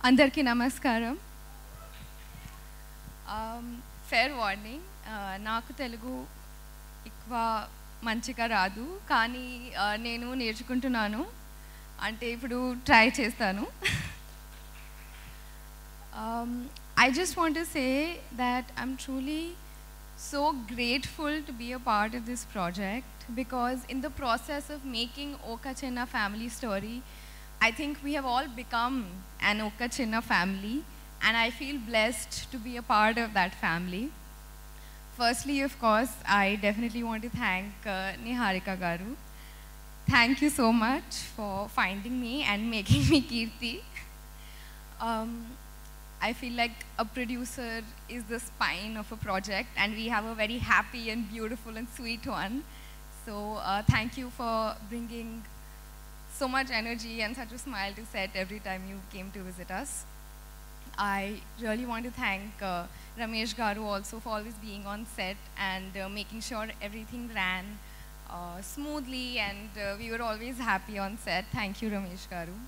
Andarki namaskaram. Fair warning. నాకు తెలుగు ఎక్కువ మంచిగా రాదు కానీ నేను నేర్చుకుంటున్నాను అంటే ఇప్పుడు ట్రై చేస్తాను. I just want to say that I'm truly so grateful to be a part of this project because in the process of making Oka Chinna family story, I think we have all become an Oka Chinna family, and I feel blessed to be a part of that family. Firstly, of course, I definitely want to thank Niharika Garu. Thank you so much for finding me and making me Kirti. I feel like a producer is the spine of a project, and we have a very happy and beautiful and sweet one. So thank you for bringing so much energy and such a smile to set every time you came to visit us. I really want to thank Ramesh Garu also for always being on set and making sure everything ran smoothly, and we were always happy on set. Thank you, Ramesh Garu.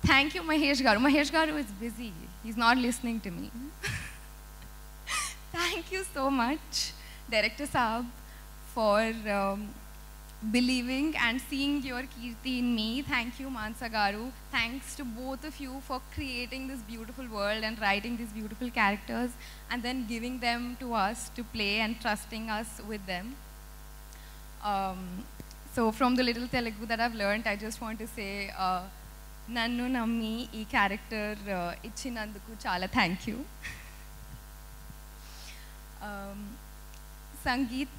Thank you, Mahesh Garu. Mahesh Garu is busy. He's not listening to me. Thank you so much, Director Saab, for believing and seeing your Kirti in me. Thank you, Mansa Garu. Thanks to both of you for creating this beautiful world and writing these beautiful characters and then giving them to us to play and trusting us with them. So from the little Telugu that I've learned, I just want to say, Nannu Nammi, ee character ichinanduku chala thank you. Sangeet,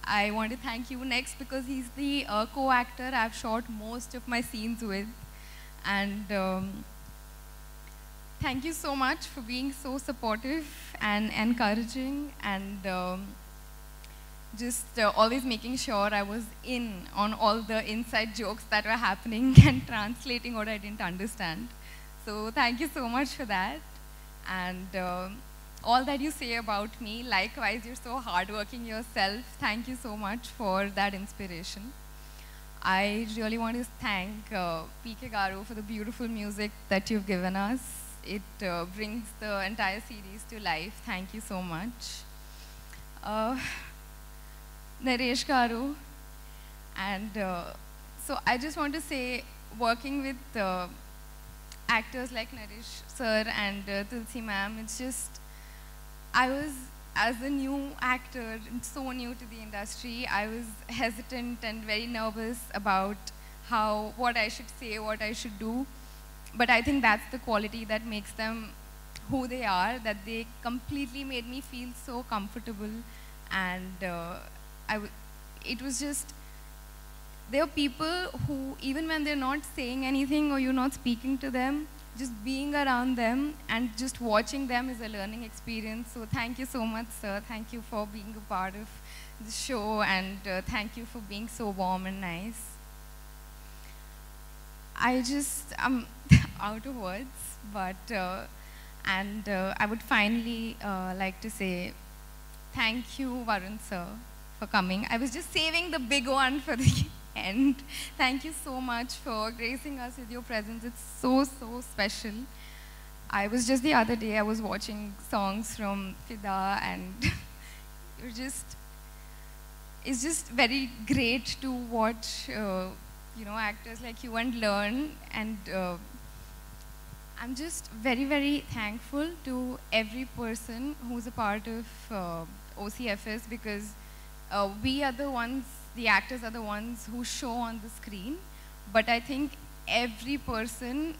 I want to thank you next because he's the co-actor I've shot most of my scenes with. And thank you so much for being so supportive and encouraging and just always making sure I was in on all the inside jokes that were happening and translating what I didn't understand. So thank you so much for that. And all that you say about me, likewise, you're so hardworking yourself. Thank you so much for that inspiration. I really want to thank PK Garu for the beautiful music that you've given us. It brings the entire series to life. Thank you so much. Naresh Garu, and so I just want to say, working with actors like Naresh sir and Tulsi ma'am, it's just, I was, as a new actor, so new to the industry, I was hesitant and very nervous about what I should say, what I should do. But I think that's the quality that makes them who they are, that they completely made me feel so comfortable. And it was just, there are people who, even when they're not saying anything or you're not speaking to them, just being around them and just watching them is a learning experience. So thank you so much, sir. Thank you for being a part of the show, and thank you for being so warm and nice. I'm out of words, but, I would finally like to say thank you, Varun sir, for coming. I was just saving the big one for the end. Thank you so much for gracing us with your presence. It's so, so special. I was just the other day, I was watching songs from Fida, and it's just very great to watch, actors like you and learn. And I'm just very, very thankful to every person who's a part of OCFS, because we are the ones, the actors are the ones who show on the screen. But I think every person,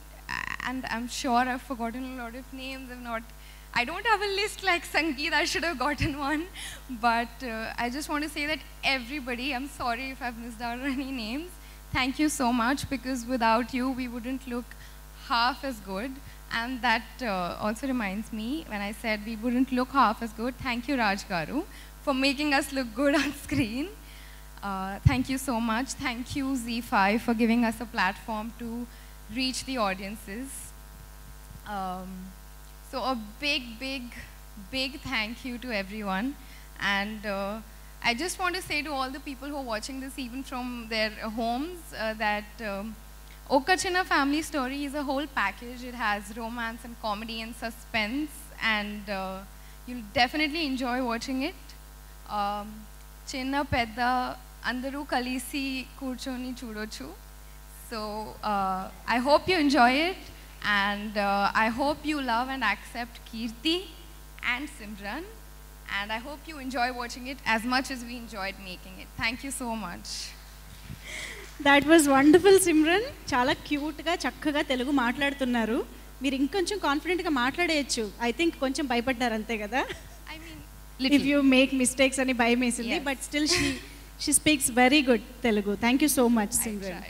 and I'm sure I've forgotten a lot of names, I don't have a list like Sangeet, I should have gotten one. But I just want to say that everybody, I'm sorry if I've missed out on any names, thank you so much, because without you, we wouldn't look half as good. And that also reminds me, when I said we wouldn't look half as good, thank you, Raj Garu, for making us look good on screen. Thank you so much. Thank you, ZEE5, for giving us a platform to reach the audiences. So a big, big, big thank you to everyone. And I just want to say to all the people who are watching this, even from their homes, that Oka Chinna Family Story is a whole package. It has romance and comedy and suspense, and you'll definitely enjoy watching it. Chinna Pedda Andaru Kalisi Kurchoni Chudochu. So I hope you enjoy it, and I hope you love and accept Kirti and Simran, and I hope you enjoy watching it as much as we enjoyed making it. Thank you so much. That was wonderful, Simran. Chala cute ga chakkaga Telugu మాట్లాడుతున్నారు. మీరు ఇంకొంచెం confident గా మాట్లాడేయచ్చు. I think కొంచెం భయపడ్డారు అంతే కదా. I mean, little. If you make mistakes అని భయం వేసింది, Yes. but still she speaks very good Telugu. Thank you so much, Simran.